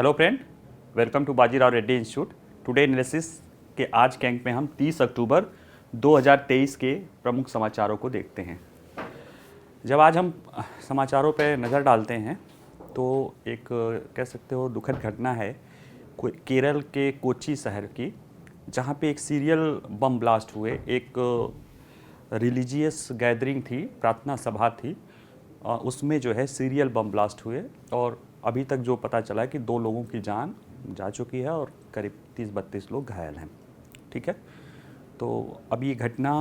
Hello friend, welcome to Bajirao Reddy institute. Today analysis के आज के अंक में हम 30 अक्टूबर 2023 के प्रमुख समाचारों को देखते हैं। जब आज हम समाचारों पर नज़र डालते हैं तो एक कह सकते हो दुखद घटना है केरल के कोच्चि शहर की, जहां पे एक सीरियल बम ब्लास्ट हुए। एक रिलीजियस गैदरिंग थी, प्रार्थना सभा थी, उसमें जो है सीरियल बम ब्लास्ट हुए और अभी तक जो पता चला है कि 2 लोगों की जान जा चुकी है और करीब 30-32 लोग घायल हैं। ठीक है, तो अब ये घटना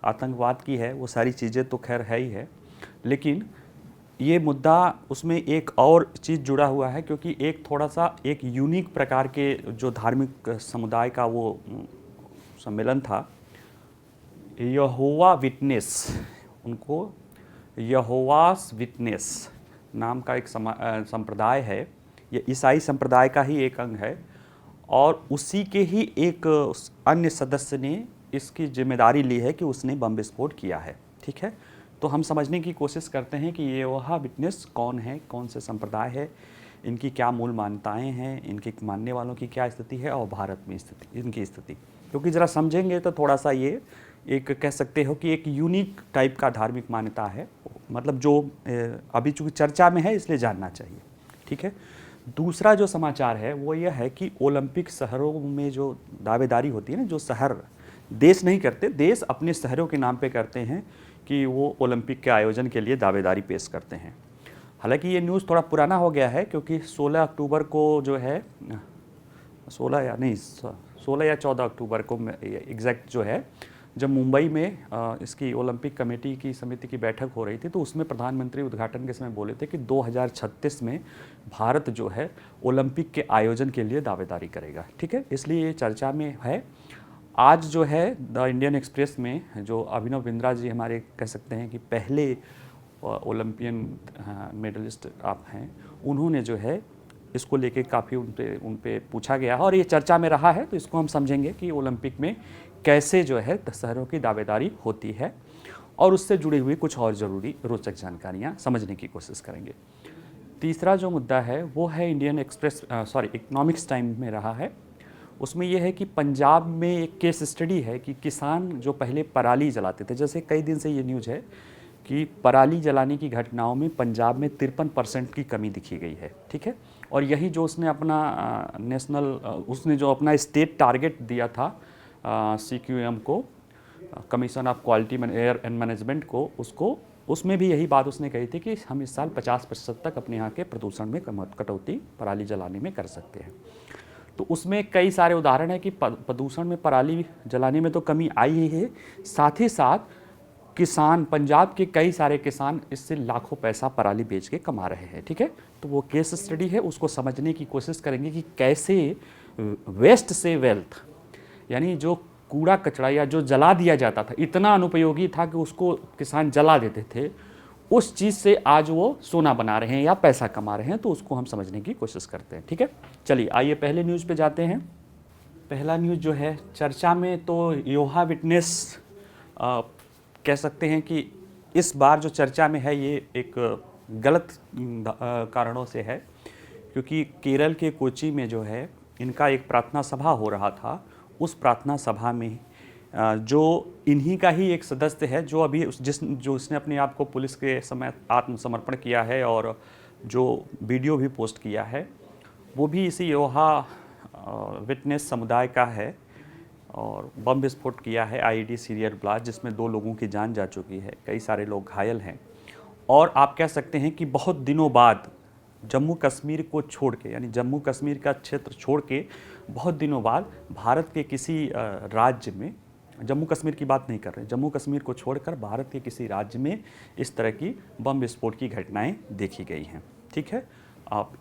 आतंकवाद की है, वो सारी चीज़ें तो खैर है ही है, लेकिन ये मुद्दा उसमें एक और चीज़ जुड़ा हुआ है, क्योंकि एक थोड़ा सा एक यूनिक प्रकार के जो धार्मिक समुदाय का वो सम्मेलन था, यहोवा विटनेस, उनको यहोवास विटनेस नाम का एक संप्रदाय है। ये ईसाई संप्रदाय का ही एक अंग है और उसी के ही एक अन्य सदस्य ने इसकी जिम्मेदारी ली है कि उसने बम विस्फोट किया है। ठीक है, तो हम समझने की कोशिश करते हैं कि यहोवा विटनेस कौन है, कौन से संप्रदाय है, इनकी क्या मूल मान्यताएं हैं, इनके मानने वालों की क्या स्थिति है और भारत में इनकी स्थिति, क्योंकि ज़रा समझेंगे तो थोड़ा सा ये एक कह सकते हो कि एक यूनिक टाइप का धार्मिक मान्यता है, मतलब जो अभी चूँकि चर्चा में है इसलिए जानना चाहिए। ठीक है, दूसरा जो समाचार है वो यह है कि ओलंपिक शहरों में जो दावेदारी होती है ना, जो शहर देश नहीं करते, देश अपने शहरों के नाम पे करते हैं कि वो ओलंपिक के आयोजन के लिए दावेदारी पेश करते हैं। हालांकि ये न्यूज़ थोड़ा पुराना हो गया है, क्योंकि 16 अक्टूबर को जो है 16 या 14 अक्टूबर को एग्जैक्ट जो है, जब मुंबई में इसकी ओलंपिक कमेटी की समिति की बैठक हो रही थी, तो उसमें प्रधानमंत्री उद्घाटन के समय बोले थे कि 2036 में भारत जो है ओलंपिक के आयोजन के लिए दावेदारी करेगा। ठीक है, इसलिए ये चर्चा में है। आज जो है द इंडियन एक्सप्रेस में जो अभिनव बिंद्रा जी हमारे कह सकते हैं कि पहले ओलंपियन मेडलिस्ट आप हैं, उन्होंने जो है इसको लेके काफ़ी उन पे पूछा गया है और ये चर्चा में रहा है, तो इसको हम समझेंगे कि ओलंपिक में कैसे जो है शहरों की दावेदारी होती है और उससे जुड़ी हुई कुछ और ज़रूरी रोचक जानकारियाँ समझने की कोशिश करेंगे। तीसरा जो मुद्दा है वो है इंडियन एक्सप्रेस इकोनॉमिक्स टाइम में रहा है। उसमें यह है कि पंजाब में एक केस स्टडी है कि किसान जो पहले पराली जलाते थे, जैसे कई दिन से ये न्यूज़ है कि पराली जलाने की घटनाओं में पंजाब में 53% की कमी दिखी गई है। ठीक है, और यही जो उसने अपना उसने जो अपना स्टेट टारगेट दिया था CQM को, commission of quality air and management को, उसमें भी यही बात उसने कही थी कि हम इस साल 50% तक अपने यहाँ के प्रदूषण में कटौती पराली जलाने में कर सकते हैं। तो उसमें कई सारे उदाहरण है कि प्रदूषण में पराली जलाने में तो कमी आई ही है, साथ ही साथ किसान, पंजाब के कई सारे किसान इससे लाखों पैसा पराली बेच के कमा रहे हैं। ठीक है, तो वो केस स्टडी है, उसको समझने की कोशिश करेंगे कि कैसे वेस्ट से वेल्थ, यानी जो कूड़ा कचरा या जो जला दिया जाता था, इतना अनुपयोगी था कि उसको किसान जला देते थे, उस चीज़ से आज वो सोना बना रहे हैं या पैसा कमा रहे हैं, तो उसको हम समझने की कोशिश करते हैं। ठीक है, चलिए आइए पहले न्यूज़ पे जाते हैं। पहला न्यूज़ जो है चर्चा में, तो यहोवा विटनेस कह सकते हैं कि इस बार जो चर्चा में है ये एक गलत कारणों से है, क्योंकि केरल के कोच्चि में जो है इनका एक प्रार्थना सभा हो रहा था। उस प्रार्थना सभा में जो इन्हीं का ही एक सदस्य है, जो अभी जो उसने अपने आप को पुलिस के समय आत्मसमर्पण किया है और जो वीडियो भी पोस्ट किया है, वो भी इसी यहोवा विटनेस समुदाय का है और बम विस्फोट किया है, IED सीरियल ब्लास्ट, जिसमें 2 लोगों की जान जा चुकी है, कई सारे लोग घायल हैं। और आप कह सकते हैं कि बहुत दिनों बाद जम्मू कश्मीर को छोड़ के, यानी जम्मू कश्मीर का क्षेत्र छोड़ के बहुत दिनों बाद भारत के किसी राज्य में, जम्मू कश्मीर की बात नहीं कर रहे, जम्मू कश्मीर को छोड़कर भारत के किसी राज्य में इस तरह की बम विस्फोट की घटनाएं देखी गई हैं। ठीक है,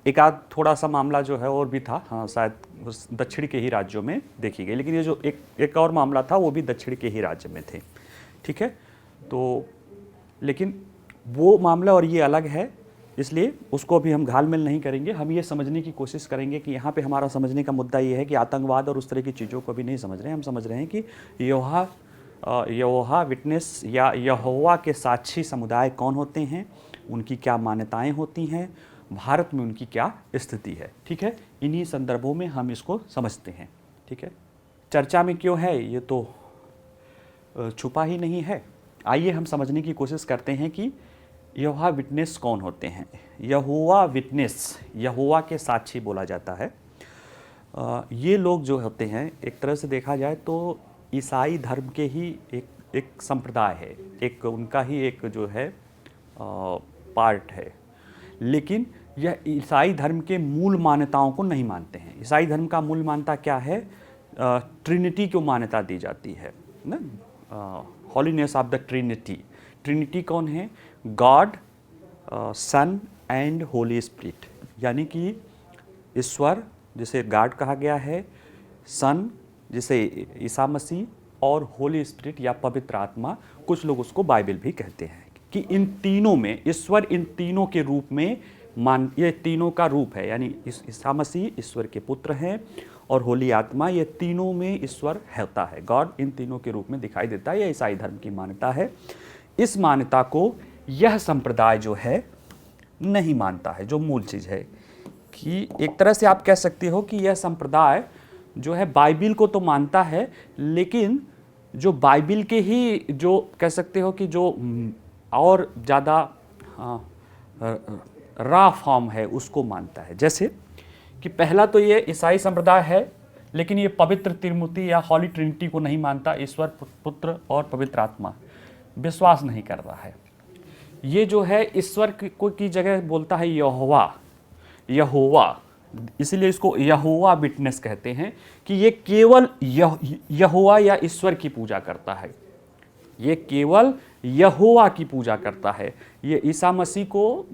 एक आध थोड़ा सा मामला जो है और भी था, हाँ शायद दक्षिण के ही राज्यों में देखी गई, लेकिन ये जो एक और मामला था वो भी दक्षिण के ही राज्य में थे। ठीक है, तो लेकिन वो मामला और ये अलग है, इसलिए उसको भी हम घालमेल नहीं करेंगे। हम ये समझने की कोशिश करेंगे कि यहाँ पे हमारा समझने का मुद्दा ये है कि आतंकवाद और उस तरह की चीज़ों को भी नहीं समझ रहे हैं। हम समझ रहे हैं कि यहोवा विटनेस या यहोवा के साक्षी समुदाय कौन होते हैं, उनकी क्या मान्यताएं होती हैं भारत में उनकी क्या स्थिति है। ठीक है, इन्हीं संदर्भों में हम इसको समझते हैं। ठीक है, चर्चा में क्यों है ये तो छुपा ही नहीं है। आइए हम समझने की कोशिश करते हैं कि यहोवा विटनेस कौन होते हैं। यहोवा विटनेस, यहोवा के साक्षी बोला जाता है। ये लोग जो होते हैं एक तरह से देखा जाए तो ईसाई धर्म के ही एक संप्रदाय है, एक उनका ही एक जो है पार्ट है, लेकिन यह ईसाई धर्म के मूल मान्यताओं को नहीं मानते हैं। ईसाई धर्म का मूल मान्यता क्या है? ट्रिनिटी को मान्यता दी जाती है ना, holiness of the Trinity. Trinity कौन है? God, Son and Holy Spirit, यानी कि ईश्वर जिसे गॉड कहा गया है, सन जिसे ईसा मसीह, और होली स्पिरिट या पवित्र आत्मा, कुछ लोग उसको बाइबल भी कहते हैं, कि इन तीनों में ईश्वर इन तीनों के रूप में ये तीनों का रूप है, यानी ईसा मसीह ईश्वर के पुत्र हैं और होली आत्मा, ये तीनों में ईश्वर होता है, गॉड इन तीनों के रूप में दिखाई देता है। यह ईसाई धर्म की मान्यता है। इस मान्यता को यह संप्रदाय जो है नहीं मानता है। जो मूल चीज़ है कि एक तरह से आप कह सकते हो कि यह संप्रदाय जो है बाइबिल को तो मानता है, लेकिन जो बाइबिल के ही जो कह सकते हो कि जो और ज़्यादा रा फॉर्म है उसको मानता है। जैसे कि पहला तो ये ईसाई संप्रदाय है, लेकिन ये पवित्र त्रिमूर्ति या हॉली ट्रिनिटी को नहीं मानता। ईश्वर, पुत्र और पवित्र आत्मा विश्वास नहीं कर रहा है। ये जो है ईश्वर की जगह बोलता है यहोवा, यहोवा, इसीलिए इसको यहोवा विटनेस कहते हैं कि ये केवल यहोवा या ईश्वर की पूजा करता है। ये केवल यहोवा की पूजा करता है। ये ईसा मसीह को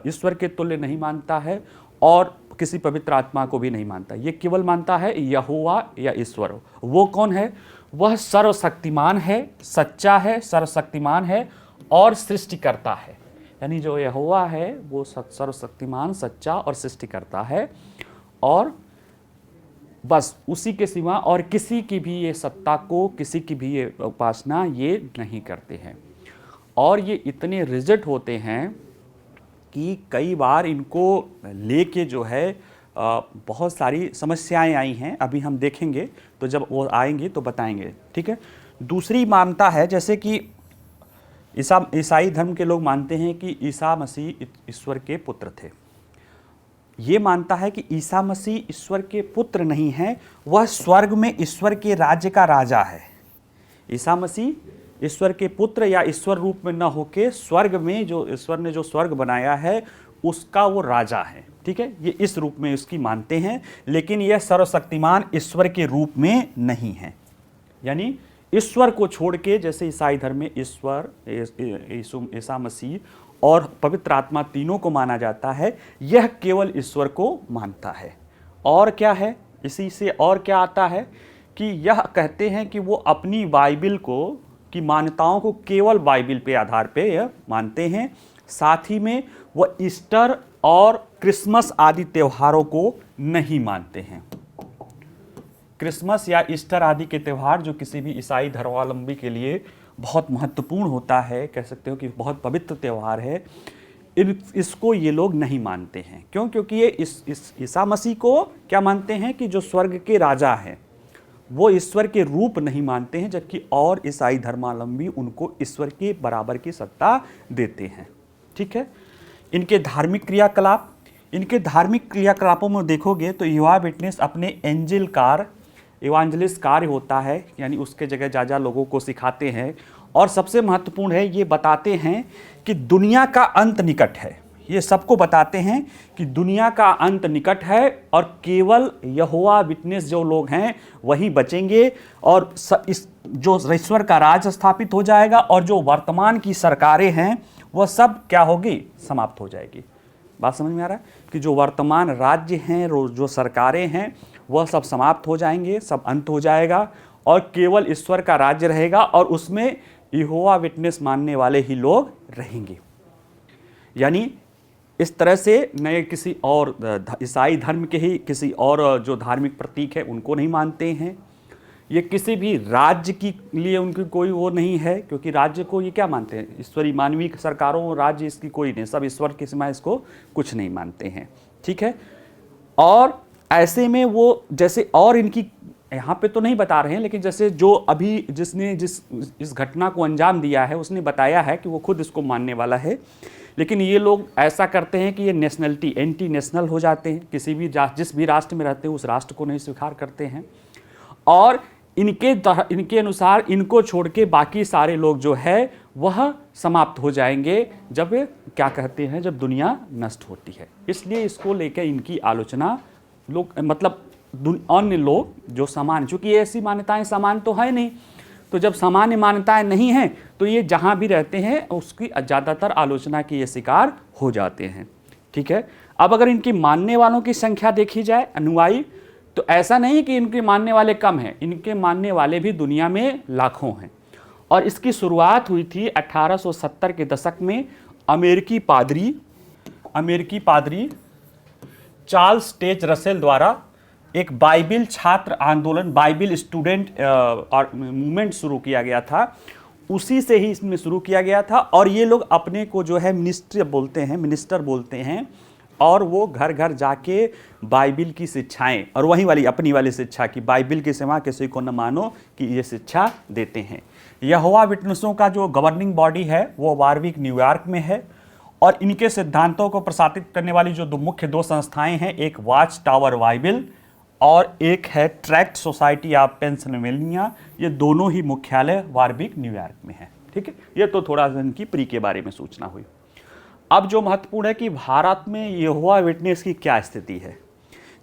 ईश्वर के तुल्य नहीं मानता है और किसी पवित्र आत्मा को भी नहीं मानता। ये केवल मानता है यहोवा या ईश्वर। वो कौन है? वह सर्वशक्तिमान है, सच्चा है, सर्वशक्तिमान है और सृष्टिकर्ता है। यानी जो यहोवा है वो सर्वशक्तिमान, सच्चा और सृष्टिकर्ता है, और बस उसी के सिवा और किसी की भी ये सत्ता को, किसी की भी ये उपासना ये नहीं करते हैं। और ये इतने रिजिड होते हैं कि कई बार इनको लेके जो है बहुत सारी समस्याएं आई हैं। अभी हम देखेंगे, तो जब वो आएंगे तो बताएंगे। ठीक है, दूसरी मान्यता है जैसे कि ईसाई धर्म के लोग मानते हैं कि ईसा मसीह ईश्वर के पुत्र थे। ये मानता है कि ईसा मसीह ईश्वर के पुत्र नहीं है, वह स्वर्ग में ईश्वर के राज्य का राजा है। ईसा मसीह ईश्वर के पुत्र या ईश्वर रूप में न होके स्वर्ग में जो ईश्वर ने जो स्वर्ग बनाया है उसका वो राजा है। ठीक है, ये इस रूप में उसकी मानते हैं, लेकिन यह सर्वशक्तिमान ईश्वर के रूप में नहीं है। यानी ईश्वर को छोड़ के, जैसे ईसाई धर्म में ईश्वर, ईसा मसीह और पवित्र आत्मा तीनों को माना जाता है, यह केवल ईश्वर को मानता है। और क्या है, इसी से और क्या आता है कि यह कहते हैं कि वो अपनी बाइबिल को की मान्यताओं को केवल बाइबिल पे आधार पे यह मानते हैं। साथ ही में वह ईस्टर और क्रिसमस आदि त्योहारों को नहीं मानते हैं। क्रिसमस या ईस्टर आदि के त्यौहार जो किसी भी ईसाई धर्मावलंबी के लिए बहुत महत्वपूर्ण होता है, कह सकते हो कि बहुत पवित्र त्यौहार है, इसको ये लोग नहीं मानते हैं। क्यों? क्योंकि ये इस ईसा मसीह को क्या मानते हैं कि जो स्वर्ग के राजा हैं, वो ईश्वर के रूप नहीं मानते हैं, जबकि और ईसाई धर्मावलंबी उनको ईश्वर के बराबर की सत्ता देते हैं। ठीक है, इनके धार्मिक क्रियाकलापों में देखोगे तो यहोवा विटनेस अपने इवांजलिस्ट कार्य होता है, यानी उसके जगह जा लोगों को सिखाते हैं। और सबसे महत्वपूर्ण है, ये बताते हैं कि दुनिया का अंत निकट है। ये सबको बताते हैं कि दुनिया का अंत निकट है और केवल यहोवा विटनेस जो लोग हैं वही बचेंगे, और जो ईश्वर का राज स्थापित हो जाएगा, और जो वर्तमान की सरकारें हैं वह सब क्या होगी? समाप्त हो जाएगी। बात समझ में आ रहा है कि जो वर्तमान राज्य हैं, जो सरकारें हैं, वह सब समाप्त हो जाएंगे, सब अंत हो जाएगा, और केवल ईश्वर का राज्य रहेगा, और उसमें यहोवा विटनेस मानने वाले ही लोग रहेंगे। यानी इस तरह से नए किसी और ईसाई धर्म के ही किसी और जो धार्मिक प्रतीक है उनको नहीं मानते हैं, ये किसी भी राज्य की लिए उनकी कोई वो नहीं है, क्योंकि राज्य को ये क्या मानते हैं, ईश्वरी मानवीय सरकारों, राज्य इसकी कोई नहीं, सब ईश्वर के सिवा इसको कुछ नहीं मानते हैं। ठीक है, और ऐसे में वो जैसे, और इनकी यहाँ पे तो नहीं बता रहे हैं, लेकिन जैसे जो अभी जिसने इस घटना को अंजाम दिया है उसने बताया है कि वो खुद इसको मानने वाला है, लेकिन ये लोग ऐसा करते हैं कि ये नेशनलिटी एंटी नेशनल हो जाते हैं, किसी भी जिस भी राष्ट्र में रहते हैं उस राष्ट्र को नहीं स्वीकार करते हैं, और इनके अनुसार इनको छोड़ के बाकी सारे लोग जो है वह समाप्त हो जाएंगे जब क्या कहते हैं, जब दुनिया नष्ट होती है। इसलिए इसको लेकर इनकी आलोचना लोग, मतलब अन्य लोग जो समान, चूंकि ऐसी मान्यताएं समान तो है नहीं, तो जब सामान्य मान्यताएं नहीं हैं तो ये जहां भी रहते हैं उसकी ज़्यादातर आलोचना के ये शिकार हो जाते हैं। ठीक है, अब अगर इनकी मानने वालों की संख्या देखी जाए, अनुयायी, तो ऐसा नहीं कि इनके मानने वाले कम हैं, इनके मानने वाले भी दुनिया में लाखों हैं। और इसकी शुरुआत हुई थी 1870 के दशक में अमेरिकी पादरी चार्ल्स टेज रसेल द्वारा एक बाइबिल छात्र आंदोलन, बाइबिल स्टूडेंट मूवमेंट शुरू किया गया था। उसी से ही इसमें शुरू किया गया था, और ये लोग अपने को जो है मिनिस्टर बोलते हैं, और वो घर घर जाके बाइबिल की शिक्षाएं, और वही वाली अपनी वाली शिक्षा की, बाइबिल के सिवा किसी को न मानो, कि ये शिक्षा देते हैं। यहोवा विटनेसों का जो गवर्निंग बॉडी है वो वारविक न्यूयॉर्क में है, और इनके सिद्धांतों को प्रसारित करने वाली जो मुख्य दो संस्थाएं हैं, एक वॉच टावर बाइबिल और एक है ट्रैक्ट सोसाइटी ऑफ पेंसिल्वेनिया, ये दोनों ही मुख्यालय वारविक न्यूयॉर्क में है। ठीक है, ये तो थोड़ा सा इनकी प्री के बारे में सूचना हुई। अब जो महत्वपूर्ण है कि भारत में यहोवा विटनेस की क्या स्थिति है।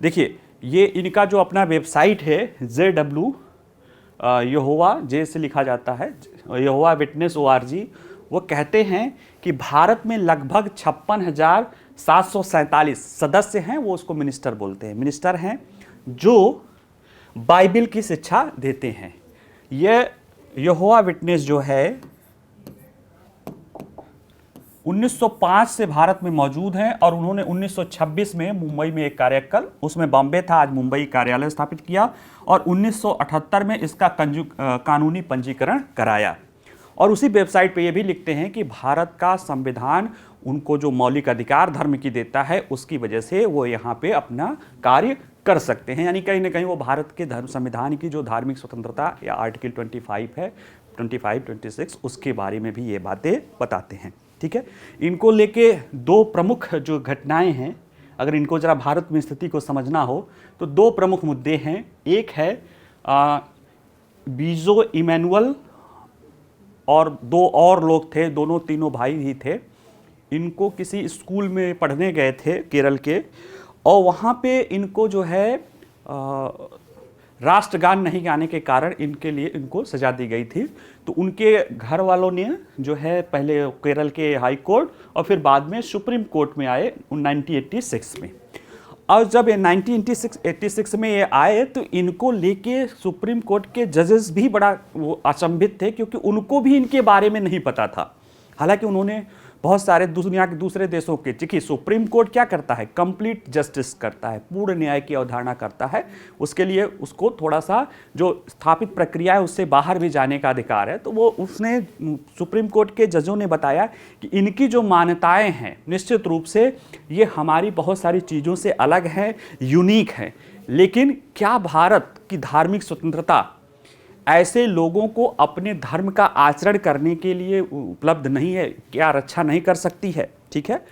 देखिए, ये इनका जो अपना वेबसाइट है JW यहोवा, जे से लिखा जाता है, यहोवा विटनेस ORG, वो कहते हैं कि भारत में लगभग 56,747 सदस्य हैं, वो उसको मिनिस्टर बोलते हैं, मिनिस्टर हैं जो बाइबिल की शिक्षा देते हैं। यह यहोवा विटनेस जो है 1905 से भारत में मौजूद हैं, और उन्होंने 1926 में मुंबई में एक कार्यकाल, उसमें बॉम्बे था, आज मुंबई कार्यालय स्थापित किया, और 1978 में इसका कानूनी पंजीकरण कराया। और उसी वेबसाइट पे ये भी लिखते हैं कि भारत का संविधान उनको जो मौलिक अधिकार धर्म की देता है, उसकी वजह से वो यहाँ पे अपना कार्य कर सकते हैं, यानी कहीं ना कहीं वो भारत के धर्म संविधान की जो धार्मिक स्वतंत्रता या आर्टिकल 25 है, 26, उसके बारे में भी ये बातें बताते हैं। ठीक है, इनको लेके दो प्रमुख जो घटनाएं हैं, अगर इनको जरा भारत में स्थिति को समझना हो तो दो प्रमुख मुद्दे हैं। एक है बीजो इमैनुअल, और दो और लोग थे, दोनों तीनों भाई ही थे। इनको किसी स्कूल में पढ़ने गए थे केरल के, और वहाँ पे इनको जो है राष्ट्रगान नहीं गाने के कारण इनको सजा दी गई थी। तो उनके घर वालों ने जो है पहले केरल के हाई कोर्ट और फिर बाद में सुप्रीम कोर्ट में आए 1986 में। और जब 1986 में ये आए तो इनको लेके सुप्रीम कोर्ट के जजेस भी बड़ा वो अचंभित थे, क्योंकि उनको भी इनके बारे में नहीं पता था। हालांकि उन्होंने बहुत सारे दुनिया के दूसरे देशों के, देखिए सुप्रीम कोर्ट क्या करता है, कंप्लीट जस्टिस करता है, पूर्ण न्याय की अवधारणा करता है, उसके लिए उसको थोड़ा सा जो स्थापित प्रक्रिया है उससे बाहर भी जाने का अधिकार है। तो वो उसने सुप्रीम कोर्ट के जजों ने बताया कि इनकी जो मान्यताएं हैं निश्चित रूप से ये हमारी बहुत सारी चीज़ों से अलग हैं, यूनिक हैं, लेकिन क्या भारत की धार्मिक स्वतंत्रता ऐसे लोगों को अपने धर्म का आचरण करने के लिए उपलब्ध नहीं है, क्या रक्षा नहीं कर सकती है। ठीक है,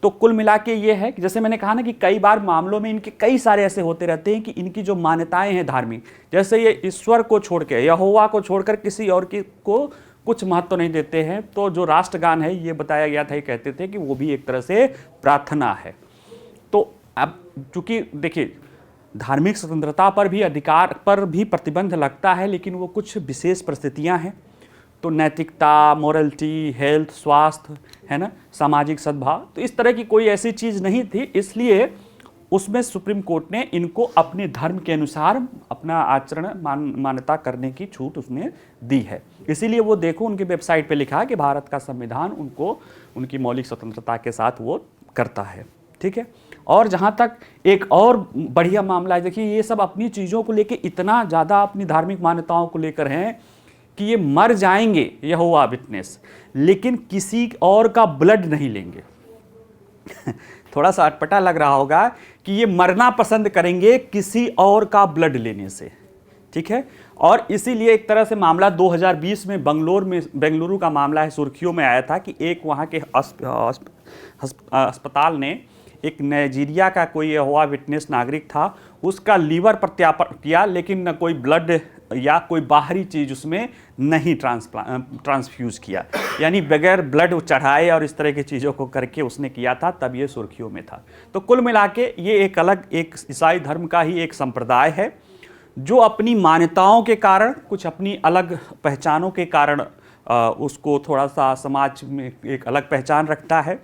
तो कुल मिला के ये है कि जैसे मैंने कहा ना कि कई बार मामलों में इनके कई सारे ऐसे होते रहते हैं कि इनकी जो मान्यताएं हैं धार्मिक, जैसे ये ईश्वर को छोड़ के, यहोवा को छोड़कर किसी और को कुछ महत्व नहीं देते हैं। तो जो राष्ट्रगान है ये बताया गया था, ये कहते थे कि वो भी एक तरह से प्रार्थना है। तो अब चूंकि देखिए धार्मिक स्वतंत्रता पर भी, अधिकार पर भी प्रतिबंध लगता है, लेकिन वो कुछ विशेष परिस्थितियां हैं। तो नैतिकता, मोरलिटी, हेल्थ, स्वास्थ्य, है ना, सामाजिक सद्भाव, तो इस तरह की कोई ऐसी चीज़ नहीं थी। इसलिए उसमें सुप्रीम कोर्ट ने इनको अपने धर्म के अनुसार अपना आचरण मान्यता करने की छूट उसने दी है। इसीलिए वो देखो उनकी वेबसाइट पे लिखा है कि भारत का संविधान उनको उनकी मौलिक स्वतंत्रता के साथ वो करता है। ठीक है, और जहाँ तक एक और बढ़िया मामला है, देखिए ये सब अपनी चीज़ों को लेके इतना ज़्यादा अपनी धार्मिक मान्यताओं को लेकर हैं कि ये मर जाएंगे यहोवा विटनेस, लेकिन किसी और का ब्लड नहीं लेंगे। थोड़ा सा अटपटा लग रहा होगा कि ये मरना पसंद करेंगे किसी और का ब्लड लेने से, ठीक है। और इसीलिए एक तरह से मामला 2020 में बेंगलुरु का मामला है, सुर्खियों में आया था कि एक वहाँ के अस्पताल ने एक नाइजीरिया का कोई यहोवा विटनेस नागरिक था, उसका लीवर प्रत्यारोपण किया, लेकिन न कोई ब्लड या कोई बाहरी चीज़ उसमें नहीं ट्रांसफ्यूज किया, यानी बगैर ब्लड चढ़ाए और इस तरह की चीज़ों को करके उसने किया था, तब ये सुर्खियों में था। तो कुल मिला के ये एक अलग, एक ईसाई धर्म का ही एक संप्रदाय है जो अपनी मान्यताओं के कारण, कुछ अपनी अलग पहचानों के कारण उसको थोड़ा सा समाज में एक अलग पहचान रखता है।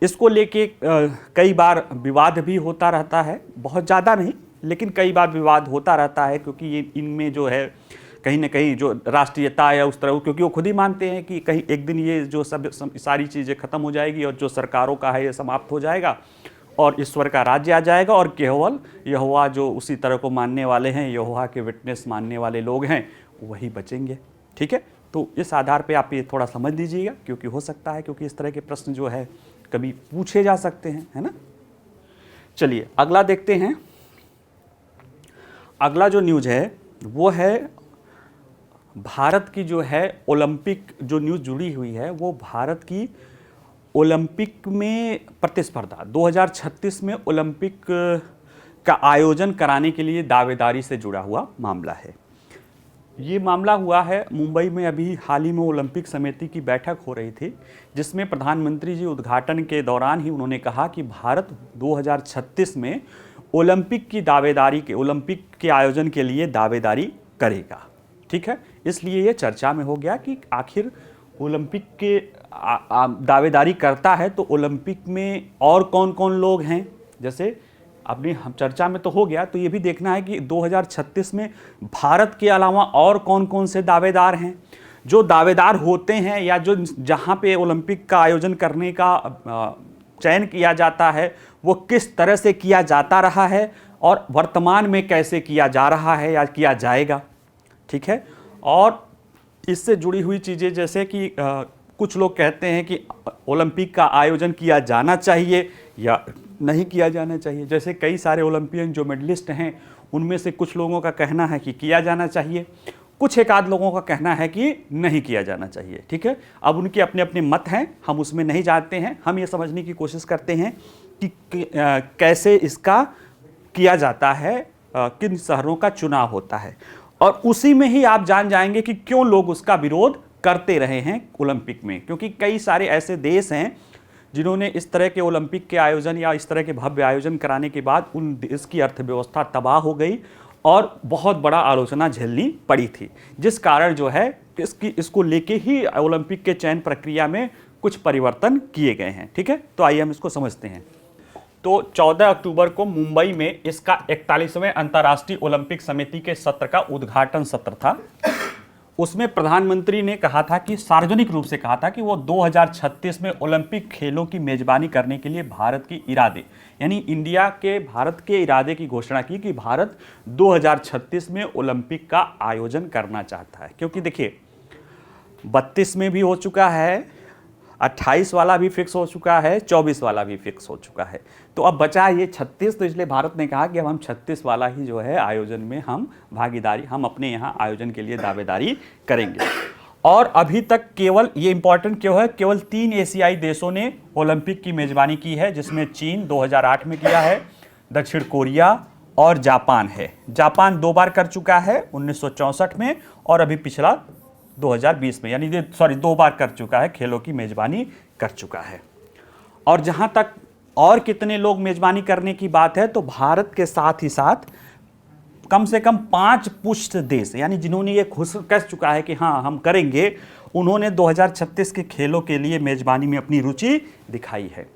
इसको लेके कई बार विवाद भी होता रहता है, बहुत ज़्यादा नहीं लेकिन कई बार विवाद होता रहता है, क्योंकि ये इनमें जो है कहीं ना कहीं जो राष्ट्रीयता या उस तरह, क्योंकि वो खुद ही मानते हैं कि कहीं एक दिन ये जो सब सारी चीज़ें ख़त्म हो जाएगी और जो सरकारों का है ये समाप्त हो जाएगा और ईश्वर का राज्य आ जाएगा और केवल यहोवा जो उसी तरह को मानने वाले हैं, यहोवा के विटनेस मानने वाले लोग हैं, वही बचेंगे, ठीक है। तो इस आधार पे आप ये थोड़ा समझ लीजिएगा, क्योंकि हो सकता है, क्योंकि इस तरह के प्रश्न जो है कभी पूछे जा सकते हैं, है ना। चलिए अगला देखते हैं। अगला जो न्यूज़ है वो है भारत की जो है ओलंपिक, जो न्यूज़ जुड़ी हुई है वो भारत की ओलंपिक में प्रतिस्पर्धा 2036 में ओलंपिक का आयोजन कराने के लिए दावेदारी से जुड़ा हुआ मामला है। ये मामला हुआ है मुंबई में, अभी हाल ही में ओलंपिक समिति की बैठक हो रही थी, जिसमें प्रधानमंत्री जी उद्घाटन के दौरान ही उन्होंने कहा कि भारत 2036 में ओलंपिक की दावेदारी के, ओलंपिक के आयोजन के लिए दावेदारी करेगा, ठीक है। इसलिए ये चर्चा में हो गया कि आखिर ओलंपिक के दावेदारी करता है तो ओलंपिक में और कौन कौन लोग हैं। जैसे अपनी हम चर्चा में तो हो गया, तो ये भी देखना है कि 2036 में भारत के अलावा और कौन कौन से दावेदार हैं। जो दावेदार होते हैं या जो जहाँ पे ओलंपिक का आयोजन करने का चयन किया जाता है वो किस तरह से किया जाता रहा है और वर्तमान में कैसे किया जा रहा है या किया जाएगा, ठीक है। और इससे जुड़ी हुई चीज़ें जैसे कि कुछ लोग कहते हैं कि ओलंपिक का आयोजन किया जाना चाहिए या नहीं किया जाना चाहिए। जैसे कई सारे ओलंपियन जो मेडलिस्ट हैं उनमें से कुछ लोगों का कहना है कि किया जाना चाहिए, कुछ एक आध लोगों का कहना है कि नहीं किया जाना चाहिए, ठीक है। अब उनके अपने अपने मत हैं, हम उसमें नहीं जाते हैं। हम ये समझने की कोशिश करते हैं कि कैसे इसका किया जाता है, किन शहरों का चुनाव होता है, और उसी में ही आप जान जाएंगे कि क्यों लोग उसका विरोध करते रहे हैं ओलंपिक में। क्योंकि कई सारे ऐसे देश हैं जिन्होंने इस तरह के ओलंपिक के आयोजन या इस तरह के भव्य आयोजन कराने के बाद उन देश की अर्थव्यवस्था तबाह हो गई और बहुत बड़ा आलोचना झेलनी पड़ी थी, जिस कारण जो है इसको लेके ही ओलंपिक के चयन प्रक्रिया में कुछ परिवर्तन किए गए हैं, ठीक है। तो आइए हम इसको समझते हैं। तो 14 अक्टूबर को मुंबई में इसका 41वें अंतर्राष्ट्रीय ओलंपिक समिति के सत्र का उद्घाटन सत्र था। उसमें प्रधानमंत्री ने कहा था कि सार्वजनिक रूप से कहा था कि वो 2036 में ओलंपिक खेलों की मेजबानी करने के लिए भारत के इरादे, यानी इंडिया के भारत के इरादे की घोषणा की कि भारत 2036 में ओलंपिक का आयोजन करना चाहता है। क्योंकि देखिए 32 में भी हो चुका है, 28 वाला भी फिक्स हो चुका है, 24 वाला भी फिक्स हो चुका है, तो अब बचा ये 36। तो इसलिए भारत ने कहा कि अब हम 36 वाला ही जो है आयोजन में हम भागीदारी, हम अपने यहाँ आयोजन के लिए दावेदारी करेंगे। और अभी तक केवल ये इंपॉर्टेंट क्यों है, केवल 3 एशियाई देशों ने ओलंपिक की मेजबानी की है, जिसमें चीन 2008 में किया है, दक्षिण कोरिया और जापान है। जापान 2 बार कर चुका है, 1964 में और अभी पिछला 2020 में, यानी 2 बार कर चुका है, खेलों की मेजबानी कर चुका है। और जहाँ तक और कितने लोग मेजबानी करने की बात है, तो भारत के साथ ही साथ कम से कम 5 पुष्ट देश, यानी जिन्होंने ये खुश कह चुका है कि हाँ हम करेंगे, उन्होंने 2036 के खेलों के लिए मेजबानी में अपनी रुचि दिखाई है।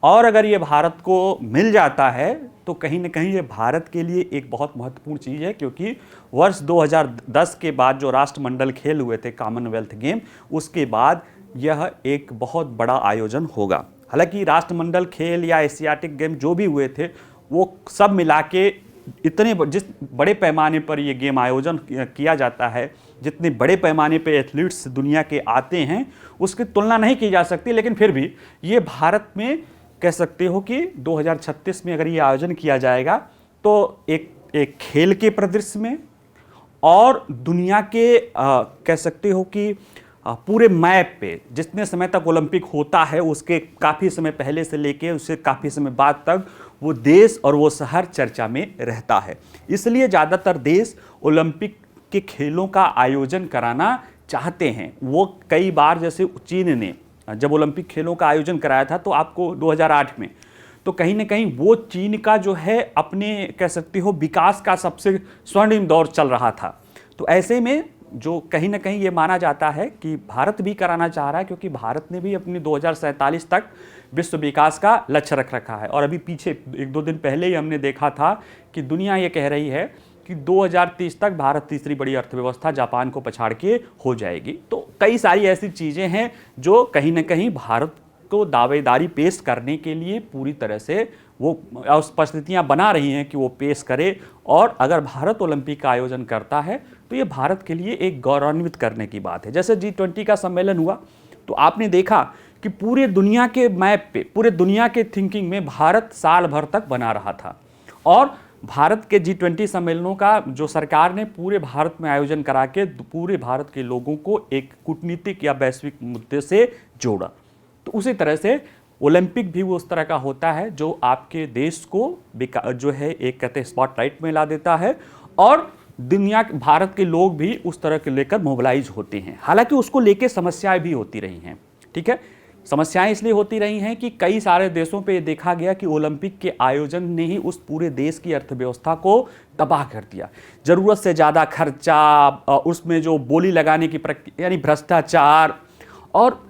और अगर ये भारत को मिल जाता है तो कहीं ना कहीं ये भारत के लिए एक बहुत महत्वपूर्ण चीज़ है, क्योंकि वर्ष 2010 के बाद जो राष्ट्रमंडल खेल हुए थे, कॉमनवेल्थ गेम, उसके बाद यह एक बहुत बड़ा आयोजन होगा। हालांकि राष्ट्रमंडल खेल या एशियाटिक गेम जो भी हुए थे वो सब मिला के जिस बड़े पैमाने पर ये गेम आयोजन किया जाता है, जितने बड़े पैमाने पे एथलीट्स दुनिया के आते हैं, उसकी तुलना नहीं की जा सकती। लेकिन फिर भी ये भारत में कह सकते हो कि 2036 में अगर ये आयोजन किया जाएगा तो एक खेल के परिदृश्य में और दुनिया के कह सकते हो कि पूरे मैप पे जितने समय तक ओलंपिक होता है उसके काफ़ी समय पहले से लेके उससे काफ़ी समय बाद तक वो देश और वो शहर चर्चा में रहता है। इसलिए ज़्यादातर देश ओलंपिक के खेलों का आयोजन कराना चाहते हैं। वो कई बार, जैसे चीन ने जब ओलंपिक खेलों का आयोजन कराया था तो आपको 2008 में, तो कहीं ना कहीं वो चीन का जो है अपने कह सकते हो विकास का सबसे स्वर्णिम दौर चल रहा था। तो ऐसे में जो कहीं ना कहीं ये माना जाता है कि भारत भी कराना चाह रहा है, क्योंकि भारत ने भी अपनी 2047 तक विश्व विकास का लक्ष्य रख रखा है। और अभी पीछे 1-2 दिन पहले ही हमने देखा था कि दुनिया ये कह रही है कि 2030 तक भारत तीसरी बड़ी अर्थव्यवस्था जापान को पछाड़ के हो जाएगी। तो कई सारी ऐसी चीज़ें हैं जो कहीं ना कहीं भारत को दावेदारी पेश करने के लिए पूरी तरह से वो परिस्थितियाँ बना रही हैं कि वो पेश करे। और अगर भारत ओलंपिक का आयोजन करता है तो ये भारत के लिए एक गौरवान्वित करने की बात है। जैसे G20 का सम्मेलन हुआ तो आपने देखा कि पूरे दुनिया के मैप पे, पूरे दुनिया के थिंकिंग में भारत साल भर तक बना रहा था। और भारत के G20 सम्मेलनों का जो सरकार ने पूरे भारत में आयोजन करा के पूरे भारत के लोगों को एक कूटनीतिक या वैश्विक मुद्दे से जोड़ा। तो उसी तरह से ओलंपिक भी वो उस तरह का होता है जो आपके देश को जो है एक कहते हैं स्पॉटलाइट में ला देता है, और दुनिया भारत के लोग भी उस तरह के लेकर मोबिलाइज होते हैं। हालांकि उसको लेके समस्याएं भी होती रही हैं, ठीक है। समस्याएं इसलिए होती रही हैं कि कई सारे देशों पे देखा गया कि ओलंपिक के आयोजन ने ही उस पूरे देश की अर्थव्यवस्था को तबाह कर दिया। ज़रूरत से ज़्यादा खर्चा, उसमें जो बोली लगाने की प्रक्रिया यानी भ्रष्टाचार, और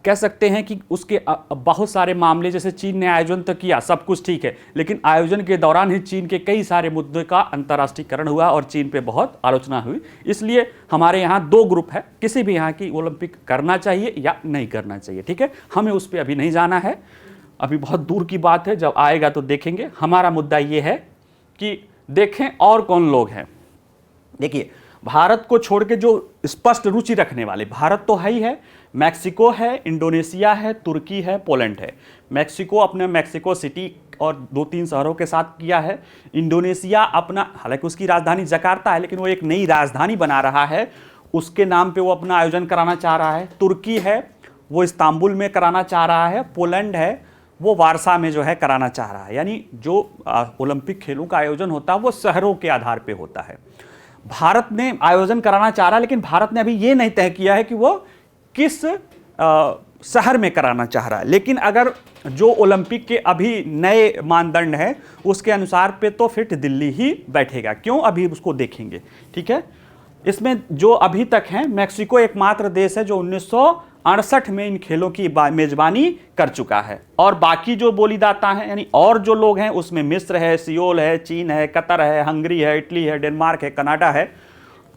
कह सकते हैं कि उसके बहुत सारे मामले, जैसे चीन ने आयोजन तो किया, सब कुछ ठीक है, लेकिन आयोजन के दौरान ही चीन के कई सारे मुद्दों का अंतर्राष्ट्रीयकरण हुआ और चीन पे बहुत आलोचना हुई। इसलिए हमारे यहाँ 2 ग्रुप है, किसी भी यहाँ की ओलंपिक करना चाहिए या नहीं करना चाहिए, ठीक है। हमें उस पर अभी नहीं जाना है, अभी बहुत दूर की बात है, जब आएगा तो देखेंगे। हमारा मुद्दा ये है कि देखें और कौन लोग हैं। देखिए, भारत को छोड़ के जो स्पष्ट रुचि रखने वाले, भारत तो है ही है, मैक्सिको है, इंडोनेशिया है, तुर्की है, पोलैंड है। मैक्सिको अपने मैक्सिको सिटी और 2-3 शहरों के साथ किया है। इंडोनेशिया अपना, हालांकि उसकी राजधानी जकार्ता है, लेकिन वो एक नई राजधानी बना रहा है, उसके नाम पे वो अपना आयोजन कराना चाह रहा है। तुर्की है, वो इस्तांबुल में कराना चाह रहा है। पोलैंड है, वो वारसा में जो है कराना चाह रहा है। यानी जो ओलंपिक खेलों का आयोजन होता है वो शहरों के आधार पर होता है। भारत ने आयोजन कराना चाह रहा है, लेकिन भारत ने अभी ये नहीं तय किया है कि वो किस शहर में कराना चाह रहा है। लेकिन अगर जो ओलंपिक के अभी नए मानदंड है उसके अनुसार पे तो फिट दिल्ली ही बैठेगा। क्यों, अभी उसको देखेंगे, ठीक है। इसमें जो अभी तक हैं, मैक्सिको एकमात्र देश है जो 1968 में इन खेलों की मेजबानी कर चुका है। और बाकी जो बोलीदाता हैं यानी और जो लोग हैं उसमें मिस्र है, सियोल है, चीन है, कतर है, हंगरी है, इटली है, डेनमार्क है, कनाडा है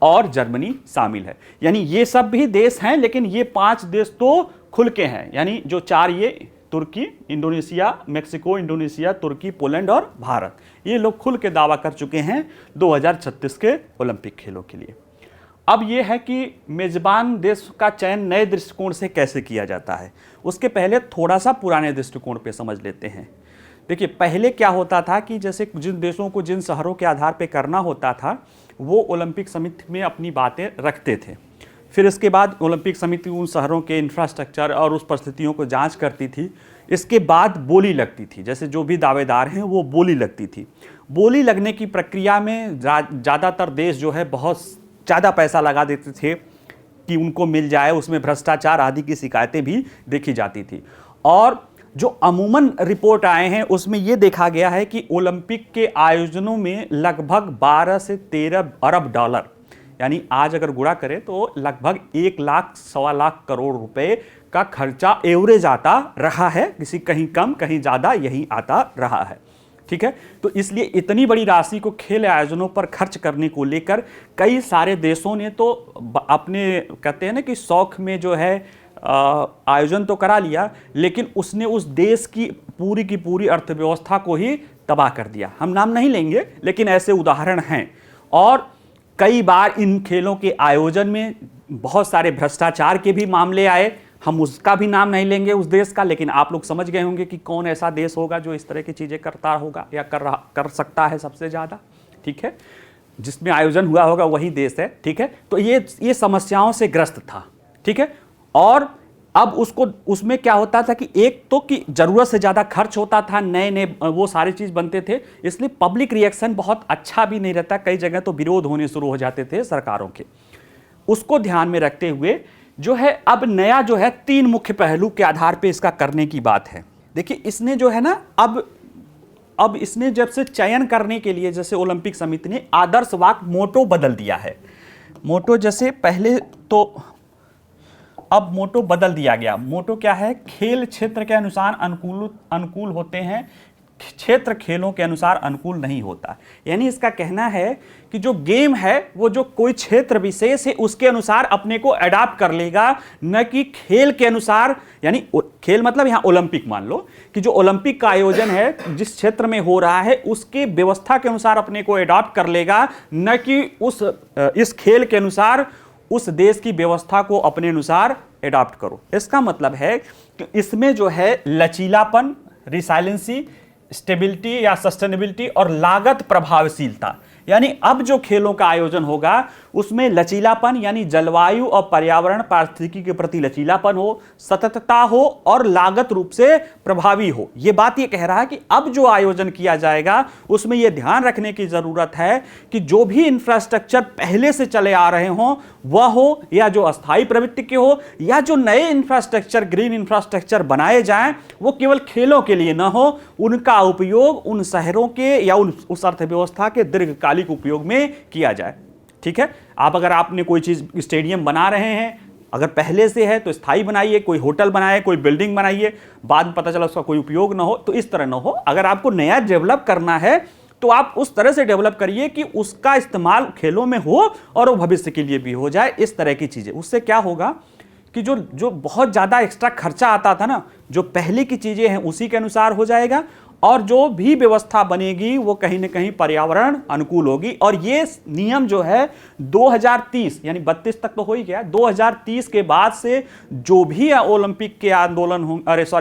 और जर्मनी शामिल है। यानी ये सब भी देश हैं, लेकिन ये 5 देश तो खुल के हैं। यानी जो 4 ये तुर्की, इंडोनेशिया, मैक्सिको, इंडोनेशिया, तुर्की, पोलैंड और भारत, ये लोग खुल के दावा कर चुके हैं 2036 के ओलंपिक खेलों के लिए। अब ये है कि मेजबान देश का चयन नए दृष्टिकोण से कैसे किया जाता है। उसके पहले थोड़ा सा पुराने दृष्टिकोण पे समझ लेते हैं। देखिए, पहले क्या होता था कि जैसे जिन देशों को जिन शहरों के आधार पे करना होता था वो ओलंपिक समिति में अपनी बातें रखते थे। फिर इसके बाद ओलंपिक समिति उन शहरों के इंफ्रास्ट्रक्चर और उस परिस्थितियों को जांच करती थी। इसके बाद बोली लगती थी, जैसे जो भी दावेदार हैं वो बोली लगती थी। बोली लगने की प्रक्रिया में ज़्यादातर देश जो है बहुत ज़्यादा पैसा लगा देते थे कि उनको मिल जाए, उसमें भ्रष्टाचार आदि की शिकायतें भी देखी जाती थी। और जो अमूमन रिपोर्ट आए हैं उसमें यह देखा गया है कि ओलंपिक के आयोजनों में लगभग 12 से 13 अरब डॉलर, यानी आज अगर गुणा करें तो लगभग 1 लाख सवा लाख करोड़ रुपए का खर्चा एवरेज आता रहा है। किसी कहीं कम कहीं ज़्यादा यही आता रहा है, ठीक है। तो इसलिए इतनी बड़ी राशि को खेल आयोजनों पर खर्च करने को लेकर कई सारे देशों ने तो अपने कहते हैं ना कि शौक में जो है आयोजन तो करा लिया, लेकिन उसने उस देश की पूरी अर्थव्यवस्था को ही तबाह कर दिया। हम नाम नहीं लेंगे, लेकिन ऐसे उदाहरण हैं। और कई बार इन खेलों के आयोजन में बहुत सारे भ्रष्टाचार के भी मामले आए। हम उसका भी नाम नहीं लेंगे उस देश का, लेकिन आप लोग समझ गए होंगे कि कौन ऐसा देश होगा जो इस तरह की चीज़ें करता होगा या कर सकता है सबसे ज़्यादा। ठीक है, जिसमें आयोजन हुआ होगा वही देश है। ठीक है, तो ये समस्याओं से ग्रस्त था। ठीक है, और अब उसमें क्या होता था कि एक तो कि जरूरत से ज़्यादा खर्च होता था, नए नए वो सारी चीज़ बनते थे, इसलिए पब्लिक रिएक्शन बहुत अच्छा भी नहीं रहता। कई जगह तो विरोध होने शुरू हो जाते थे सरकारों के। उसको ध्यान में रखते हुए जो है अब नया जो है 3 मुख्य पहलू के आधार पे इसका करने की बात है। देखिए, इसने जो है ना अब इसने जब से चयन करने के लिए, जैसे ओलंपिक समिति ने आदर्श वाक् मोटो बदल दिया है। मोटो जैसे पहले तो अब मोटो बदल दिया गया। मोटो क्या है? खेल क्षेत्र के अनुसार अनुकूल होते हैं, क्षेत्र खेलों के अनुसार अनुकूल नहीं होता। यानी इसका कहना है कि जो गेम है वो जो कोई क्षेत्र विशेष है उसके अनुसार अपने को अडॉप्ट कर लेगा, न कि खेल के अनुसार। यानी खेल मतलब यहां ओलंपिक मान लो कि जो ओलंपिक का आयोजन है जिस क्षेत्र में हो रहा है उसके व्यवस्था के अनुसार अपने को अडॉप्ट कर लेगा, न कि इस खेल के अनुसार उस देश की व्यवस्था को अपने अनुसार अडॉप्ट करो। इसका मतलब है कि इसमें जो है लचीलापन, रिसाइलेंसी, स्टेबिलिटी या सस्टेनेबिलिटी और लागत प्रभावशीलता, यानी अब जो खेलों का आयोजन होगा उसमें लचीलापन यानी जलवायु और पर्यावरण पारिस्थितिकी के प्रति लचीलापन हो, सततता हो और लागत रूप से प्रभावी हो। यह बात ये कह रहा है कि अब जो आयोजन किया जाएगा उसमें यह ध्यान रखने की जरूरत है कि जो भी इंफ्रास्ट्रक्चर पहले से चले आ रहे हों वह हो, या जो अस्थायी प्रवृत्ति के हो, या जो नए इंफ्रास्ट्रक्चर ग्रीन इंफ्रास्ट्रक्चर बनाए जाएं वो केवल खेलों के लिए न हो, उनका उपयोग उन शहरों के या उस अर्थव्यवस्था के दीर्घकालिक उपयोग में किया जाए। ठीक है, अगर आपने कोई चीज स्टेडियम बना रहे हैं, अगर पहले से है तो स्थायी बनाइए, कोई होटल बनाए, कोई बिल्डिंग बनाइए, बाद में पता चला उसका कोई उपयोग ना हो, तो इस तरह ना हो। अगर आपको नया डेवलप करना है तो आप उस तरह से डेवलप करिए कि उसका इस्तेमाल खेलों में हो और वो भविष्य के लिए भी हो जाए। इस तरह की चीजें, उससे क्या होगा कि जो बहुत ज्यादा एक्स्ट्रा खर्चा आता था ना, जो पहले की चीजें हैं उसी के अनुसार हो जाएगा, और जो भी व्यवस्था बनेगी वो कहीं ना कहीं पर्यावरण अनुकूल होगी। और ये नियम जो है 2030 यानी 32 तक तो हो ही गया, 2030 के बाद से जो भी ओलंपिक के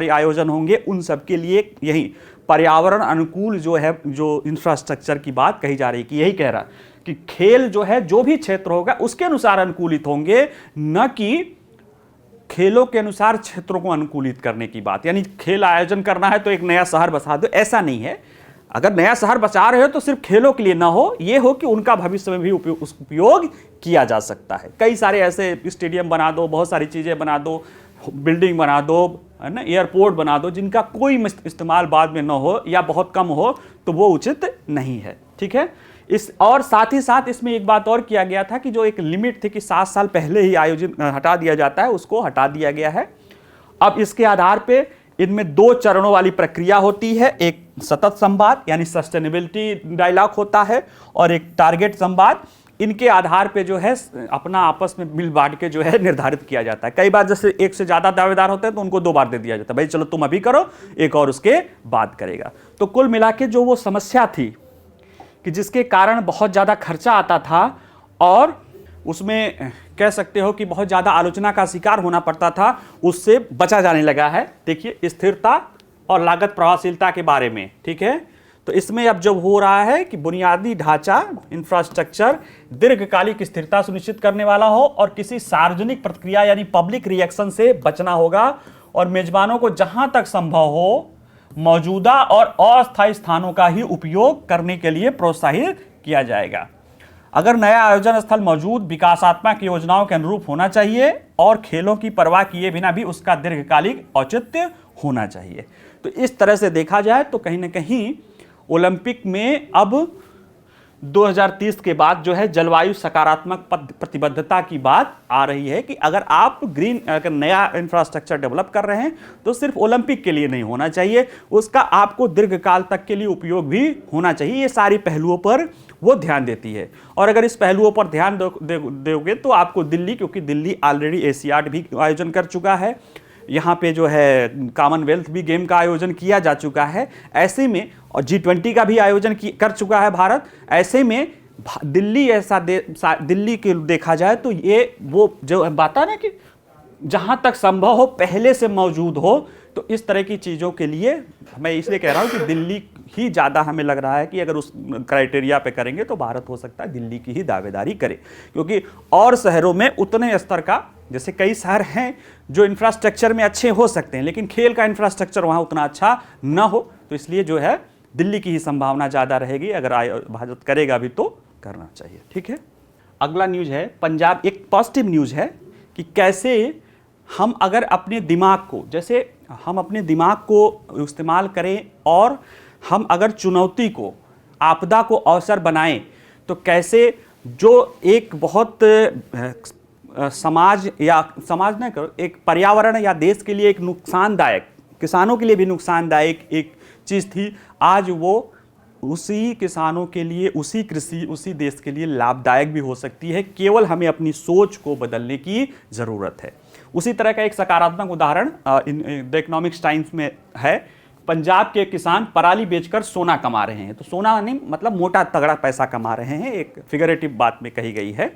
आयोजन होंगे उन सब के लिए यही पर्यावरण अनुकूल जो है, जो इंफ्रास्ट्रक्चर की बात कही जा रही है कि यही कह रहा कि खेल जो है जो भी क्षेत्र होगा उसके अनुसार अनुकूलित होंगे, न कि खेलों के अनुसार क्षेत्रों को अनुकूलित करने की बात। यानी खेल आयोजन करना है तो एक नया शहर बसा दो, ऐसा नहीं है। अगर नया शहर बचा रहे हो तो सिर्फ खेलों के लिए ना हो, यह हो कि उनका भविष्य में भी उपयोग किया जा सकता है। कई सारे ऐसे स्टेडियम बना दो, बहुत सारी चीजें बना दो, बिल्डिंग बना दो, है ना, एयरपोर्ट बना दो, जिनका कोई इस्तेमाल बाद में ना हो या बहुत कम हो, तो वो उचित नहीं है। ठीक है, और साथ ही साथ इसमें एक बात और किया गया था कि जो एक लिमिट थी कि 7 साल पहले ही आयोजन हटा दिया जाता है, उसको हटा दिया गया है। अब इसके आधार पे इनमें 2 चरणों वाली प्रक्रिया होती है। एक सतत संवाद यानी सस्टेनेबिलिटी डायलॉग होता है, और एक टारगेट संवाद। इनके आधार पे जो है अपना आपस में मिल बांट के जो है निर्धारित किया जाता है। कई बार जैसे एक से ज्यादा दावेदार होते हैं तो उनको 2 बार दे दिया जाता है, भाई चलो तुम अभी करो, एक और उसके बाद करेगा। तो कुल मिला के जो वो समस्या थी कि जिसके कारण बहुत ज़्यादा खर्चा आता था और उसमें कह सकते हो कि बहुत ज़्यादा आलोचना का शिकार होना पड़ता था, उससे बचा जाने लगा है। देखिए, स्थिरता और लागत प्रभावशीलता के बारे में। ठीक है, तो इसमें अब जब हो रहा है कि बुनियादी ढांचा इंफ्रास्ट्रक्चर दीर्घकालिक स्थिरता सुनिश्चित करने वाला हो और किसी सार्वजनिक प्रतिक्रिया यानी पब्लिक रिएक्शन से बचना होगा, और मेजबानों को जहां तक संभव हो मौजूदा और अस्थायी स्थानों का ही उपयोग करने के लिए प्रोत्साहित किया जाएगा। अगर नया आयोजन स्थल मौजूद विकासात्मक योजनाओं के अनुरूप होना चाहिए और खेलों की परवाह किए बिना भी उसका दीर्घकालिक औचित्य होना चाहिए। तो इस तरह से देखा जाए तो कहीं ना कहीं ओलंपिक में अब 2030 के बाद जो है जलवायु सकारात्मक प्रतिबद्धता की बात आ रही है कि अगर आप अगर नया इंफ्रास्ट्रक्चर डेवलप कर रहे हैं तो सिर्फ ओलंपिक के लिए नहीं होना चाहिए, उसका आपको दीर्घकाल तक के लिए उपयोग भी होना चाहिए। ये सारी पहलुओं पर वो ध्यान देती है। और अगर इस पहलुओं पर ध्यान दोगे तो आपको दिल्ली, क्योंकि दिल्ली ऑलरेडी एशियाड भी आयोजन कर चुका है, यहाँ पे जो है कॉमनवेल्थ भी गेम का आयोजन किया जा चुका है, ऐसे में और G20 का भी आयोजन कर चुका है भारत, ऐसे में दिल्ली दिल्ली के देखा जाए तो ये वो जो बात है ना कि जहाँ तक संभव हो पहले से मौजूद हो, तो इस तरह की चीज़ों के लिए मैं इसलिए कह रहा हूँ कि दिल्ली ही ज़्यादा हमें लग रहा है कि अगर उस क्राइटेरिया पे करेंगे तो भारत हो सकता है दिल्ली की ही दावेदारी करे, क्योंकि और शहरों में उतने स्तर का, जैसे कई शहर हैं जो इंफ्रास्ट्रक्चर में अच्छे हो सकते हैं लेकिन खेल का इंफ्रास्ट्रक्चर वहाँ उतना अच्छा न हो, तो इसलिए जो है दिल्ली की ही संभावना ज़्यादा रहेगी। अगर भारत करेगा भी तो करना चाहिए। ठीक है, अगला न्यूज़ है पंजाब। एक पॉजिटिव न्यूज़ है कि कैसे हम अगर अपने दिमाग को, जैसे हम अपने दिमाग को इस्तेमाल करें और हम अगर चुनौती को, आपदा को अवसर बनाएं, तो कैसे जो एक बहुत समाज नहीं करो, एक पर्यावरण या देश के लिए एक नुकसानदायक, किसानों के लिए भी नुकसानदायक एक चीज़ थी, आज वो उसी किसानों के लिए, उसी कृषि, उसी देश के लिए लाभदायक भी हो सकती है। केवल हमें अपनी सोच को बदलने की ज़रूरत है। उसी तरह का एक सकारात्मक उदाहरण द इकोनॉमिक्स टाइम्स में है। पंजाब के किसान पराली बेचकर सोना कमा रहे हैं। तो सोना नहीं मतलब मोटा तगड़ा पैसा कमा रहे हैं, एक फिगरेटिव बात में कही गई है।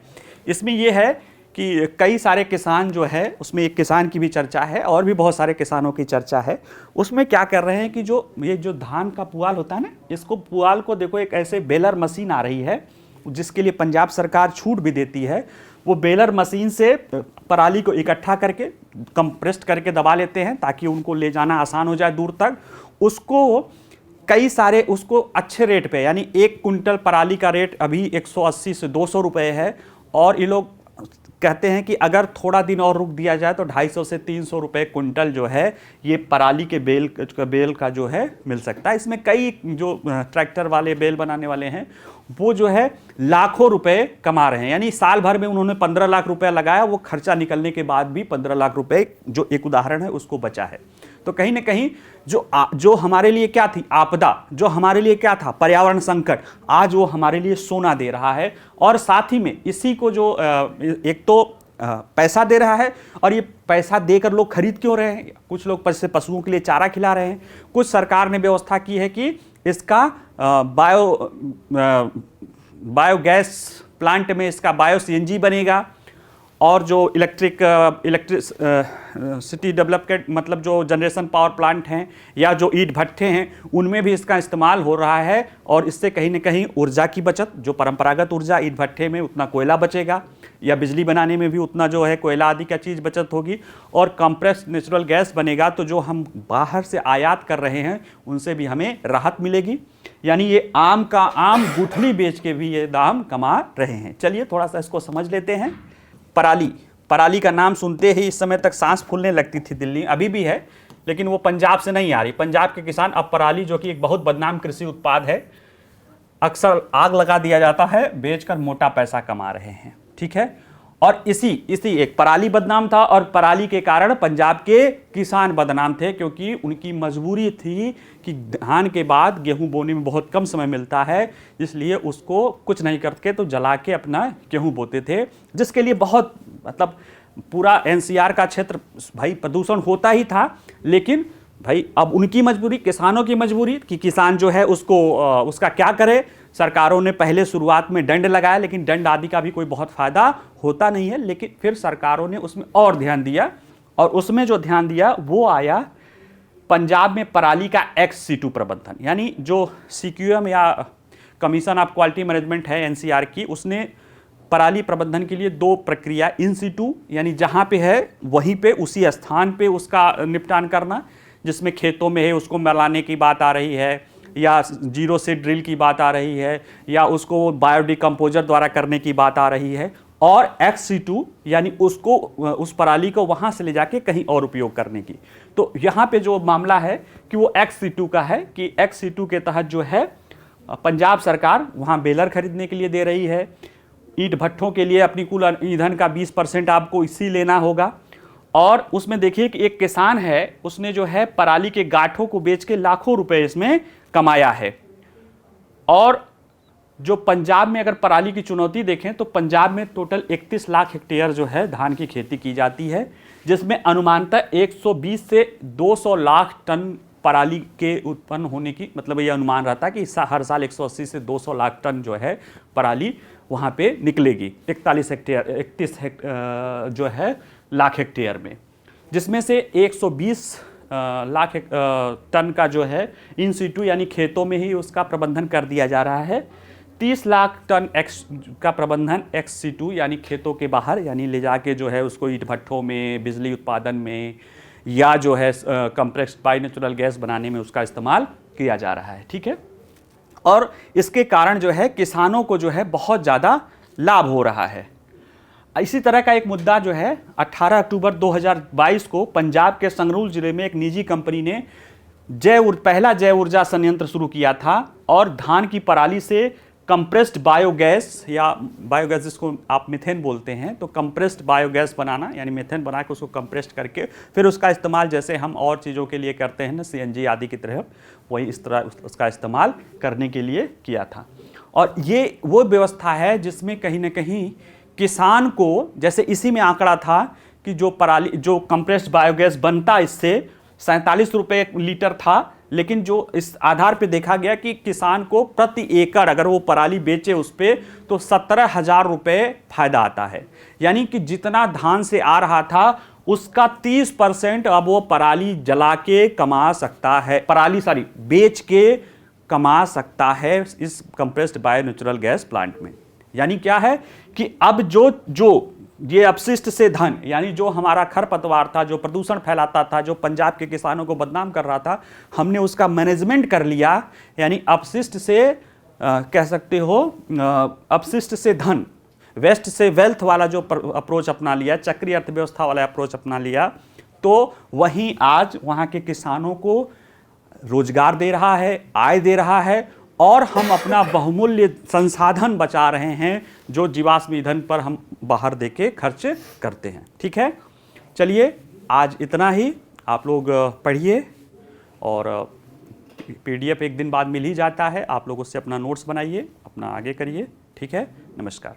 इसमें यह है कि कई सारे किसान जो है, उसमें एक किसान की भी चर्चा है और भी बहुत सारे किसानों की चर्चा है। उसमें क्या कर रहे हैं कि ये जो धान का पुआल होता है ना, इसको पुआल को देखो, एक ऐसे बेलर मशीन आ रही है जिसके लिए पंजाब सरकार छूट भी देती है। वो बेलर मशीन से पराली को इकट्ठा करके कंप्रेस्ड करके दबा लेते हैं ताकि उनको ले जाना आसान हो जाए दूर तक। उसको कई सारे, उसको अच्छे रेट पे, यानी 1 कुंटल पराली का रेट अभी 180 से 200 रुपये है, और ये लोग कहते हैं कि अगर थोड़ा दिन और रुक दिया जाए तो 250 से 300 रुपये कुंटल जो है ये पराली के बेल का जो है मिल सकता है। इसमें कई जो ट्रैक्टर वाले, बेल बनाने वाले हैं, वो जो है लाखों रुपए कमा रहे हैं। यानी साल भर में उन्होंने 15 लाख रुपया लगाया, वो खर्चा निकलने के बाद भी 15 लाख रुपए, जो एक उदाहरण है, उसको बचा है। तो कहीं ना कहीं जो हमारे लिए क्या थी आपदा, जो हमारे लिए क्या था पर्यावरण संकट, आज वो हमारे लिए सोना दे रहा है। और साथ ही में इसी को जो एक तो पैसा दे रहा है, और ये पैसा देकर लोग खरीद क्यों रहे हैं? कुछ लोग पशुओं के लिए चारा खिला रहे हैं, कुछ सरकार ने व्यवस्था की है कि इसका बायोगैस प्लांट में इसका बायो सीएनजी बनेगा, और जो इलेक्ट्रिसिटी डेवलपमेंट, मतलब जो जनरेशन पावर प्लांट हैं या जो ईंट भट्ठे हैं, उनमें भी इसका इस्तेमाल हो रहा है। और इससे कहीं ना कहीं ऊर्जा की बचत, जो परंपरागत ऊर्जा ईंट भट्ठे में उतना कोयला बचेगा, या बिजली बनाने में भी उतना जो है कोयला आदि का चीज़ बचत होगी, और कंप्रेस्ड नेचुरल गैस बनेगा। तो जो हम बाहर से आयात कर रहे हैं उनसे भी हमें राहत मिलेगी। यानी ये आम गुठली बेच के भी ये दाम कमा रहे हैं। चलिए थोड़ा सा इसको समझ लेते हैं। पराली का नाम सुनते ही इस समय तक सांस फूलने लगती थी दिल्ली, अभी भी है, लेकिन वो पंजाब से नहीं आ रही। पंजाब के किसान अब पराली, जो कि एक बहुत बदनाम कृषि उत्पाद है, अक्सर आग लगा दिया जाता है, बेचकर मोटा पैसा कमा रहे हैं। ठीक है, और इसी एक पराली बदनाम था, और पराली के कारण पंजाब के किसान बदनाम थे, क्योंकि उनकी मजबूरी थी कि धान के बाद गेहूं बोने में बहुत कम समय मिलता है, इसलिए उसको कुछ नहीं करके तो जला के अपना गेहूं बोते थे, जिसके लिए बहुत, मतलब पूरा एनसीआर का क्षेत्र भाई प्रदूषण होता ही था। लेकिन भाई अब उनकी मजबूरी, किसानों की मजबूरी कि किसान जो है उसका क्या करे। सरकारों ने पहले शुरुआत में दंड लगाया, लेकिन दंड आदि का भी कोई बहुत फ़ायदा होता नहीं है। लेकिन फिर सरकारों ने उसमें और ध्यान दिया, और उसमें जो ध्यान दिया वो आया पंजाब में पराली का ex-situ प्रबंधन। यानी जो CQM या कमीशन ऑफ क्वालिटी मैनेजमेंट है एनसीआर की, उसने पराली प्रबंधन के लिए 2 प्रक्रिया, इन सिटू यानी जहाँ पे है वहीं पे उसी स्थान पे उसका निपटान करना, जिसमें खेतों में है उसको मिलाने की बात आ रही है, या जीरो से ड्रिल की बात आ रही है, या उसको बायोडिकम्पोजर द्वारा करने की बात आ रही है, और ex-situ यानी उसको, उस पराली को वहाँ से ले जाके कहीं और उपयोग करने की। तो यहाँ पे जो मामला है कि वो ex-situ का है, कि ex-situ के तहत जो है पंजाब सरकार वहाँ बेलर खरीदने के लिए दे रही है। ईंट भट्ठों के लिए अपनी कुल ईंधन का 20% आपको इसी लेना होगा। और उसमें देखिए कि एक किसान है, उसने जो है पराली के गांठों को बेच के लाखों रुपए इसमें कमाया है। और जो पंजाब में अगर पराली की चुनौती देखें तो पंजाब में टोटल 31 लाख हेक्टेयर जो है धान की खेती की जाती है, जिसमें अनुमानतः 120 से 200 लाख टन पराली के उत्पन्न होने की, मतलब ये अनुमान रहता है कि हर साल 180 से 200 लाख टन जो है पराली वहाँ पे निकलेगी 31 जो है लाख हेक्टेयर में, जिसमें से 120 लाख टन का जो है इन सीटू यानी खेतों में ही उसका प्रबंधन कर दिया जा रहा है। 30 लाख टन एक्स का प्रबंधन एक्स सीटू यानी खेतों के बाहर, यानी ले जाके जो है उसको ईंट भट्ठों में, बिजली उत्पादन में, या जो है कंप्रेस्ड बाय नेचुरल गैस बनाने में उसका इस्तेमाल किया जा रहा है। ठीक है, और इसके कारण जो है किसानों को जो है बहुत ज़्यादा लाभ हो रहा है। इसी तरह का एक मुद्दा जो है 18 अक्टूबर 2022 को पंजाब के संगरूर जिले में एक निजी कंपनी ने पहला जैव ऊर्जा संयंत्र शुरू किया था और धान की पराली से कंप्रेस्ड बायोगैस, या बायोगैस जिसको आप मीथेन बोलते हैं, तो कंप्रेस्ड बायोगैस बनाना, यानी मीथेन बना के उसको कंप्रेस्ड करके फिर उसका इस्तेमाल जैसे हम और चीज़ों के लिए करते हैं ना, सीएनजी आदि की तरह, वही इस तरह उसका इस्तेमाल करने के लिए किया था। और ये वो व्यवस्था है जिसमें कहीं ना कहीं किसान को, जैसे इसी में आंकड़ा था कि जो कंप्रेस्ड बायोगैस बनता इससे 47 रुपये लीटर था, लेकिन जो इस आधार पे देखा गया कि किसान को प्रति एकड़ अगर वो पराली बेचे उस पे तो 17,000 रुपये फायदा आता है। यानी कि जितना धान से आ रहा था उसका 30% अब वो पराली जला के कमा सकता है, बेच के कमा सकता है इस compressed bio natural gas plant में। यानी क्या है कि अब जो ये अपशिष्ट से धन, यानी जो हमारा खरपतवार था, जो प्रदूषण फैलाता था, जो पंजाब के किसानों को बदनाम कर रहा था, हमने उसका मैनेजमेंट कर लिया। यानी अपशिष्ट से कह सकते हो अपशिष्ट से धन, वेस्ट से वेल्थ वाला जो अप्रोच अपना लिया, चक्रीय अर्थव्यवस्था वाला अप्रोच अपना लिया, तो वहीं आज वहाँ के किसानों को रोजगार दे रहा है, आय दे रहा है, और हम अपना बहुमूल्य संसाधन बचा रहे हैं जो जीवाश्म ईंधन पर हम बाहर देके खर्च करते हैं। ठीक है, चलिए आज इतना ही। आप लोग पढ़िए, और पीडीएफ एक दिन बाद मिल ही जाता है, आप लोग उससे अपना नोट्स बनाइए, अपना आगे करिए। ठीक है, नमस्कार।